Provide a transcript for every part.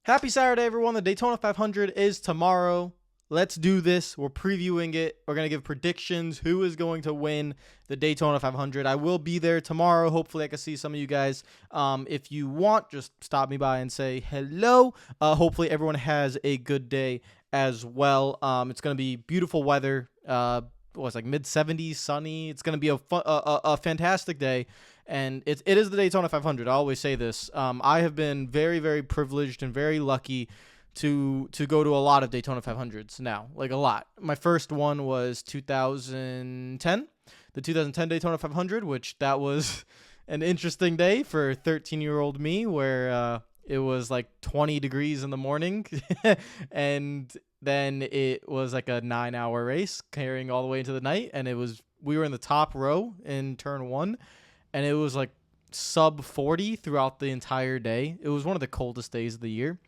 Happy Saturday, everyone. The Daytona 500 is tomorrow. Let's do this. We're previewing it. We're going to give predictions. Who is going to win the Daytona 500? I will be there tomorrow. Hopefully, I can see some of you guys. If you want, just stop me by and say hello. Hopefully, everyone has a good day as well. It's going to be beautiful weather. It's like mid-70s, sunny. It's going to be a fantastic day. And it is the Daytona 500. I always say this. I have been very, very privileged and very lucky to go to a lot of Daytona 500s now, like a lot. My first one was 2010, the 2010 Daytona 500, which that was an interesting day for 13-year-old me, where it was like 20 degrees in the morning, and then it was like a 9-hour race carrying all the way into the night, and we were in the top row in turn one. And it was like sub 40 throughout the entire day. It was one of the coldest days of the year.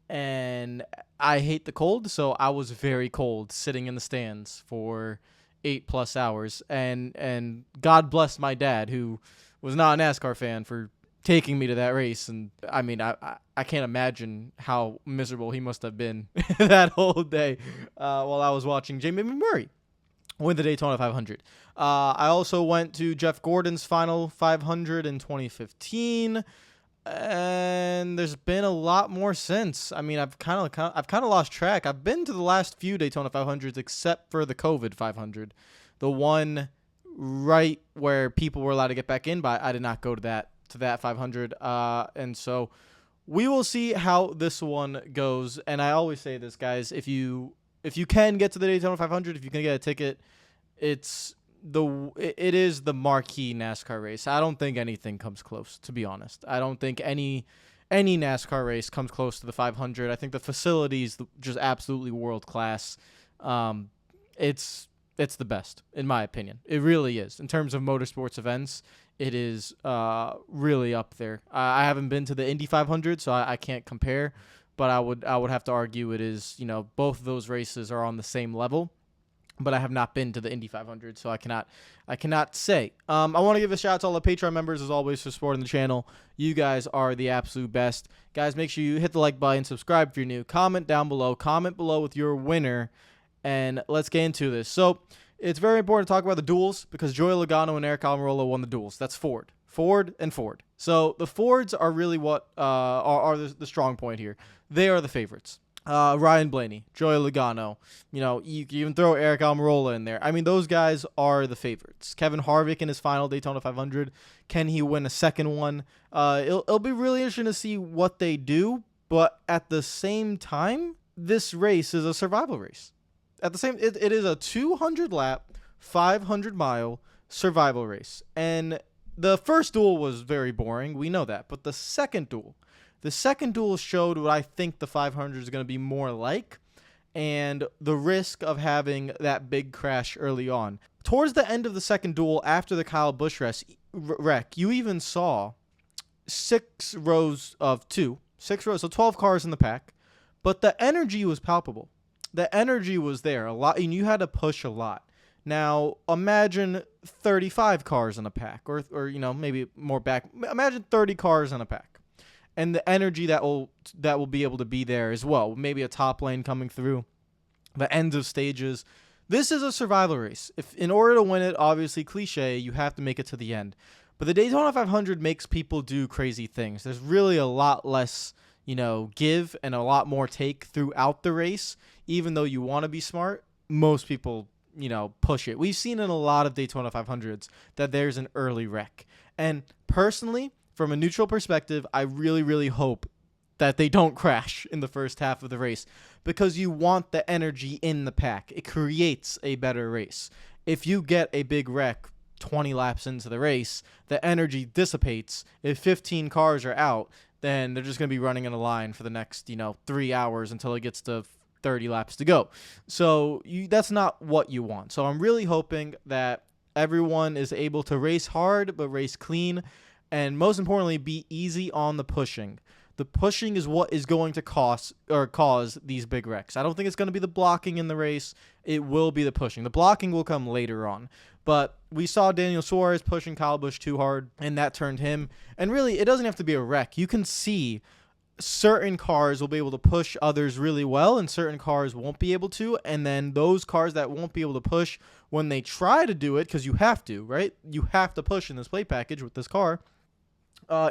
And I hate the cold, so I was very cold sitting in the stands for 8+ hours. And God bless my dad, who was not a NASCAR fan, for taking me to that race. And I mean, I can't imagine how miserable he must have been that whole day while I was watching Jamie McMurray win the Daytona 500. I also went to Jeff Gordon's final 500 in 2015, and there's been a lot more since. I mean, I've kind of lost track. I've been to the last few Daytona 500s except for the COVID 500, the one right where people were allowed to get back in, but I did not go to that 500. And so we will see how this one goes. And I always say this, guys, if you can get to the Daytona 500, if you can get a ticket, it is the marquee NASCAR race. I don't think anything comes close, to be honest. I don't think any NASCAR race comes close to the 500. I think the facility is just absolutely world class. It's the best, in my opinion. It really is. In terms of motorsports events, it is really up there. I haven't been to the Indy 500, so I can't compare. But I would have to argue it is, both of those races are on the same level. But I have not been to the Indy 500, so I cannot say. I want to give a shout out to all the Patreon members, as always, for supporting the channel. You guys are the absolute best. Guys, make sure you hit the like button, subscribe if you're new, comment down below, comment below with your winner, and let's get into this. So it's very important to talk about the duels, because Joey Logano and Eric Almirola won the duels. That's Ford. So the Fords are really what are the strong point here. They are the favorites. Ryan Blaney, Joey Logano, you can even throw Eric Almirola in there. I mean, those guys are the favorites. Kevin Harvick in his final Daytona 500. Can he win a second one? It'll be really interesting to see what they do, but at the same time, this race is a survival race. It is a 200-lap, 500-mile survival race. And the first duel was very boring. We know that. But the second duel showed what I think the 500 is going to be more like, and the risk of having that big crash early on. Towards the end of the second duel, after the Kyle Busch wreck, you even saw 6 rows, so 12 cars in the pack, but the energy was palpable. The energy was there a lot, and you had to push a lot. Now, imagine 35 cars in a pack, or maybe more back. Imagine 30 cars in a pack. And the energy that will be able to be there as well. Maybe a top lane coming through, the ends of stages. This is a survival race. If in order to win it, obviously cliche, you have to make it to the end. But the Daytona 500 makes people do crazy things. There's really a lot less, give and a lot more take throughout the race. Even though you want to be smart, most people, push it. We've seen in a lot of Daytona 500s that there's an early wreck. And personally, from a neutral perspective, I really, really hope that they don't crash in the first half of the race, because you want the energy in the pack. It creates a better race. If you get a big wreck 20 laps into the race, the energy dissipates. If 15 cars are out, then they're just going to be running in a line for the next, 3 hours until it gets to 30 laps to go. So that's not what you want. So I'm really hoping that everyone is able to race hard but race clean. And most importantly, be easy on the pushing. The pushing is what is going to cause these big wrecks. I don't think it's going to be the blocking in the race. It will be the pushing. The blocking will come later on. But we saw Daniel Suarez pushing Kyle Busch too hard, and that turned him. And really, it doesn't have to be a wreck. You can see certain cars will be able to push others really well and certain cars won't be able to. And then those cars that won't be able to push, when they try to do it, because you have to, right? You have to push in this plate package with this car,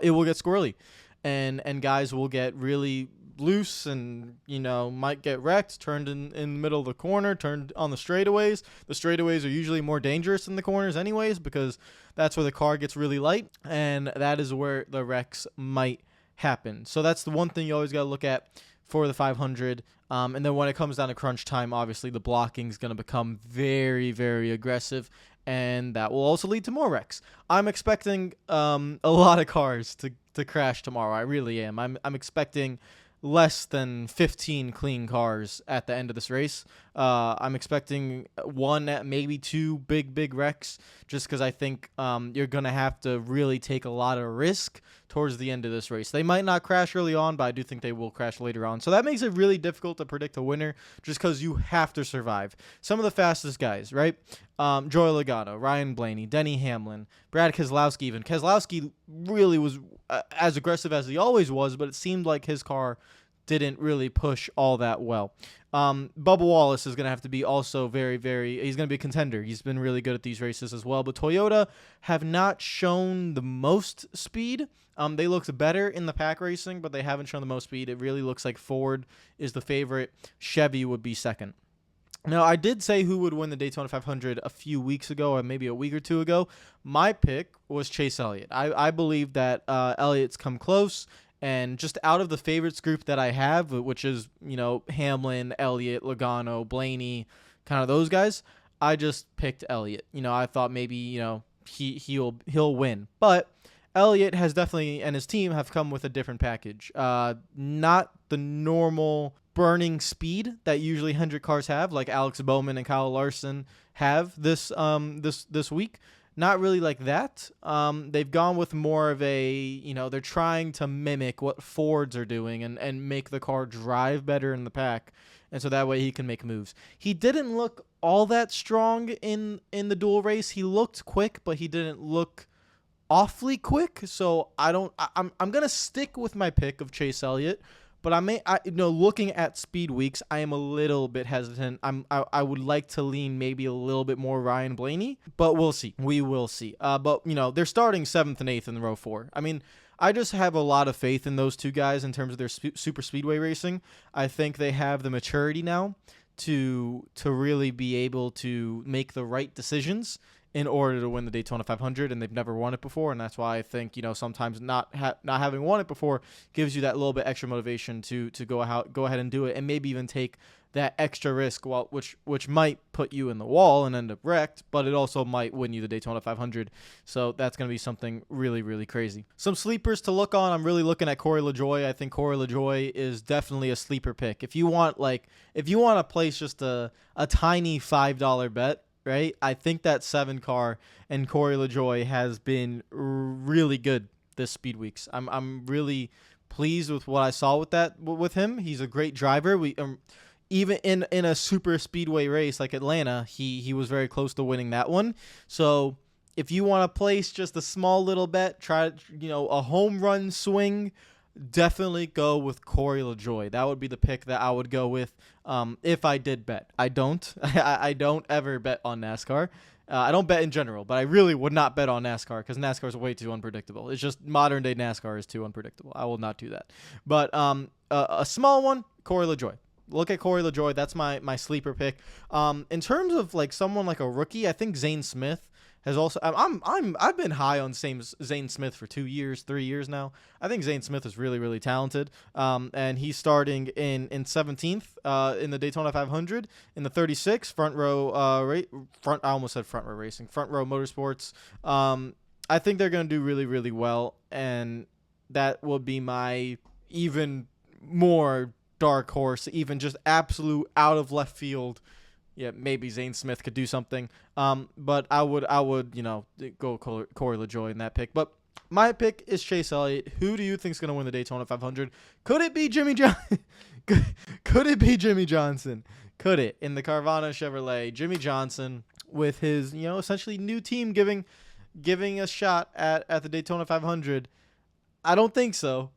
it will get squirrely, and guys will get really loose and might get wrecked, turned in the middle of the corner, turned on the straightaways. The straightaways are usually more dangerous than the corners anyways, because that's where the car gets really light, and that is where the wrecks might happen. So that's the one thing you always got to look at for the 500. And then when it comes down to crunch time, obviously the blocking is going to become very, very aggressive, and that will also lead to more wrecks. I'm expecting a lot of cars to crash tomorrow. I really am. I'm expecting less than 15 clean cars at the end of this race. I'm expecting one, maybe two big wrecks, just because I think you're going to have to really take a lot of risk towards the end of this race. They might not crash early on, but I do think they will crash later on. So that makes it really difficult to predict a winner, just because you have to survive. Some of the fastest guys, right? Joey Logano, Ryan Blaney, Denny Hamlin, Brad Keselowski even. Keselowski really was as aggressive as he always was, but it seemed like his car didn't really push all that well. Bubba Wallace is going to have to be also very, he's going to be a contender. He's been really good at these races as well. But Toyota have not shown the most speed. They looked better in the pack racing, but they haven't shown the most speed. It really looks like Ford is the favorite. Chevy would be second. Now, I did say who would win the Daytona 500 a few weeks ago, or maybe a week or two ago. My pick was Chase Elliott. I believe that Elliott's come close. And just out of the favorites group that I have, which is, Hamlin, Elliott, Logano, Blaney, kind of those guys, I just picked Elliott. I thought maybe, he'll win. But Elliott has definitely, and his team have come with a different package. Not the normal burning speed that usually 100 cars have, like Alex Bowman and Kyle Larson have this week. Not really like that. They've gone with more of a, they're trying to mimic what Fords are doing and make the car drive better in the pack. And so that way he can make moves. He didn't look all that strong in the dual race. He looked quick, but he didn't look awfully quick. So I'm going to stick with my pick of Chase Elliott. But looking at speed weeks, I am a little bit hesitant. I would like to lean maybe a little bit more Ryan Blaney, but we'll see. We will see. But they're starting 7th and 8th in row 4. I mean, I just have a lot of faith in those two guys in terms of their super speedway racing. I think they have the maturity now to really be able to make the right decisions in order to win the Daytona 500, and they've never won it before, and that's why I think sometimes not having won it before gives you that little bit extra motivation to go ahead and do it, and maybe even take that extra risk, which might put you in the wall and end up wrecked, but it also might win you the Daytona 500. So that's going to be something really, really crazy. Some sleepers to look on. I'm really looking at Corey LaJoie. I think Corey LaJoie is definitely a sleeper pick. If you want to place just a tiny $5 bet, right? I think that 7 car and Corey LaJoie has been really good this speed weeks. I'm really pleased with what I saw with him. He's a great driver. We even in a super speedway race like Atlanta, he was very close to winning that one. So if you want to place just a small little bet, try a home run swing, definitely go with Corey LaJoie. That would be the pick that I would go with if I did bet. I don't. I don't ever bet on NASCAR. I don't bet in general, but I really would not bet on NASCAR because NASCAR is way too unpredictable. It's just modern day NASCAR is too unpredictable. I will not do that. But a small one, Corey LaJoie. Look at Corey LaJoie. That's my sleeper pick. In terms of someone like a rookie, I think Zane Smith has also. I've been high on Zane Smith for 2 years, 3 years now. I think Zane Smith is really, really talented. And he's starting in 17th in the Daytona 500 in the 36 front row. I almost said front row racing. Front row motorsports. I think they're going to do really, really well, and that will be my even more dark horse, even just absolute out of left field. Yeah, maybe Zane Smith could do something. But I would go Corey LaJoie in that pick. But my pick is Chase Elliott. Who do you think is going to win the Daytona 500? Could it be Jimmy Johnson? Could it be Jimmy Johnson? Could it? In the Carvana Chevrolet, Jimmy Johnson with his, essentially new team giving a shot at the Daytona 500. I don't think so.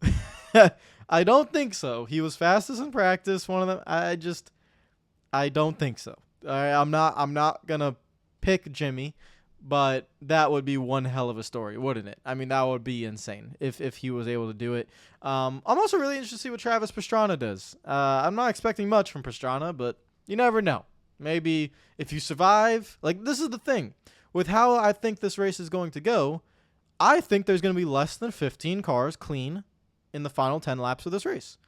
I don't think so. He was fastest in practice. One of them. I don't think so. All right, I'm not gonna pick Jimmy, but that would be one hell of a story, wouldn't it? I mean, that would be insane if he was able to do it. I'm also really interested to see what Travis Pastrana does. I'm not expecting much from Pastrana, but you never know. Maybe if you survive, like this is the thing with how I think this race is going to go. I think there's going to be less than 15 cars clean in the final 10 laps of this race.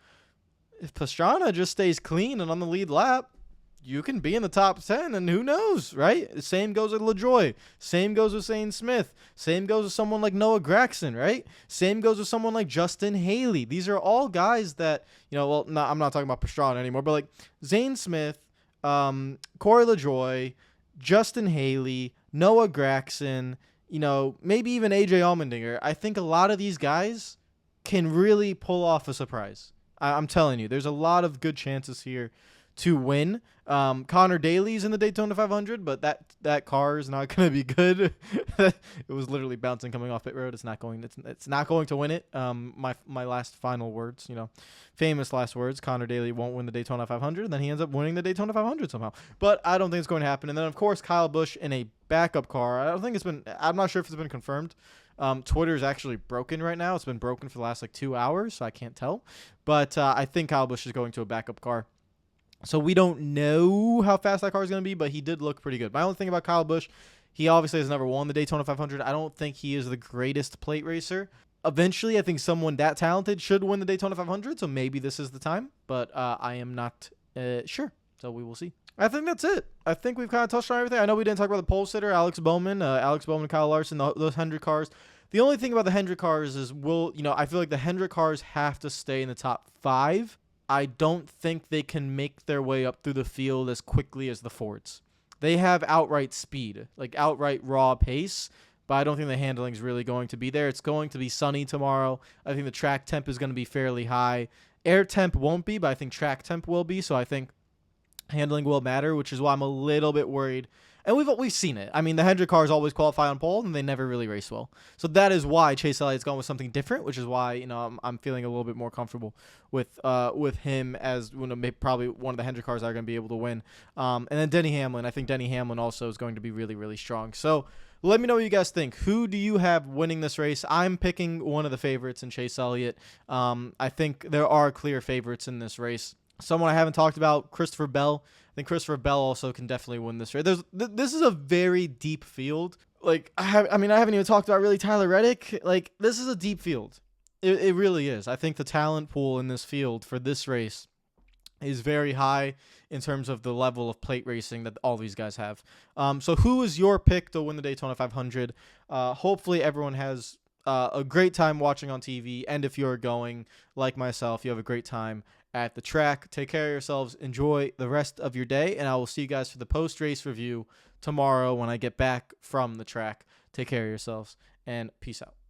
If Pastrana just stays clean and on the lead lap, you can be in the top 10, and who knows, right? Same goes with LaJoy. Same goes with Zane Smith. Same goes with someone like Noah Gragson, right? Same goes with someone like Justin Haley. These are all guys that, well, no, I'm not talking about Pastrana anymore, but like Zane Smith, Corey LaJoy, Justin Haley, Noah Gragson, maybe even AJ Allmendinger. I think a lot of these guys can really pull off a surprise. I'm telling you, there's a lot of good chances here to win. Connor Daly's in the Daytona 500, but that car is not going to be good. It was literally bouncing coming off pit road. It's not going to win it. My last final words, famous last words. Connor Daly won't win the Daytona 500, and then he ends up winning the Daytona 500 somehow. But I don't think it's going to happen. And then of course Kyle Busch in a backup car. I'm not sure if it's been confirmed. Twitter is actually broken right now. It's been broken for the last 2 hours, so I can't tell. But I think Kyle Busch is going to a backup car. So we don't know how fast that car is going to be, but he did look pretty good. My only thing about Kyle Busch, he obviously has never won the Daytona 500. I don't think he is the greatest plate racer. Eventually, I think someone that talented should win the Daytona 500, so maybe this is the time. But I am not sure, so we will see. I think that's it. I think we've kind of touched on everything. I know we didn't talk about the pole sitter, Alex Bowman, Kyle Larson, those Hendrick cars. The only thing about the Hendrick cars is I feel like the Hendrick cars have to stay in the top 5. I don't think they can make their way up through the field as quickly as the Fords. They have outright speed, like outright raw pace, but I don't think the handling is really going to be there. It's going to be sunny tomorrow. I think the track temp is going to be fairly high. Air temp won't be, but I think track temp will be, so I think handling will matter, which is why I'm a little bit worried. And we've seen it. I mean, the Hendrick cars always qualify on pole, and they never really race well. So that is why Chase Elliott's gone with something different, which is why I'm feeling a little bit more comfortable with him as probably one of the Hendrick cars that are going to be able to win. And then Denny Hamlin. I think Denny Hamlin also is going to be really, really strong. So let me know what you guys think. Who do you have winning this race? I'm picking one of the favorites in Chase Elliott. I think there are clear favorites in this race. Someone I haven't talked about, Christopher Bell. I think Christopher Bell also can definitely win this race. This is a very deep field. I haven't even talked about really Tyler Reddick. This is a deep field. It really is. I think the talent pool in this field for this race is very high in terms of the level of plate racing that all these guys have. So who is your pick to win the Daytona 500? Hopefully everyone has a great time watching on TV. And if you're going, like myself, you have a great time at the track. Take care of yourselves. Enjoy the rest of your day. And I will see you guys for the post-race review tomorrow when I get back from the track. Take care of yourselves and peace out.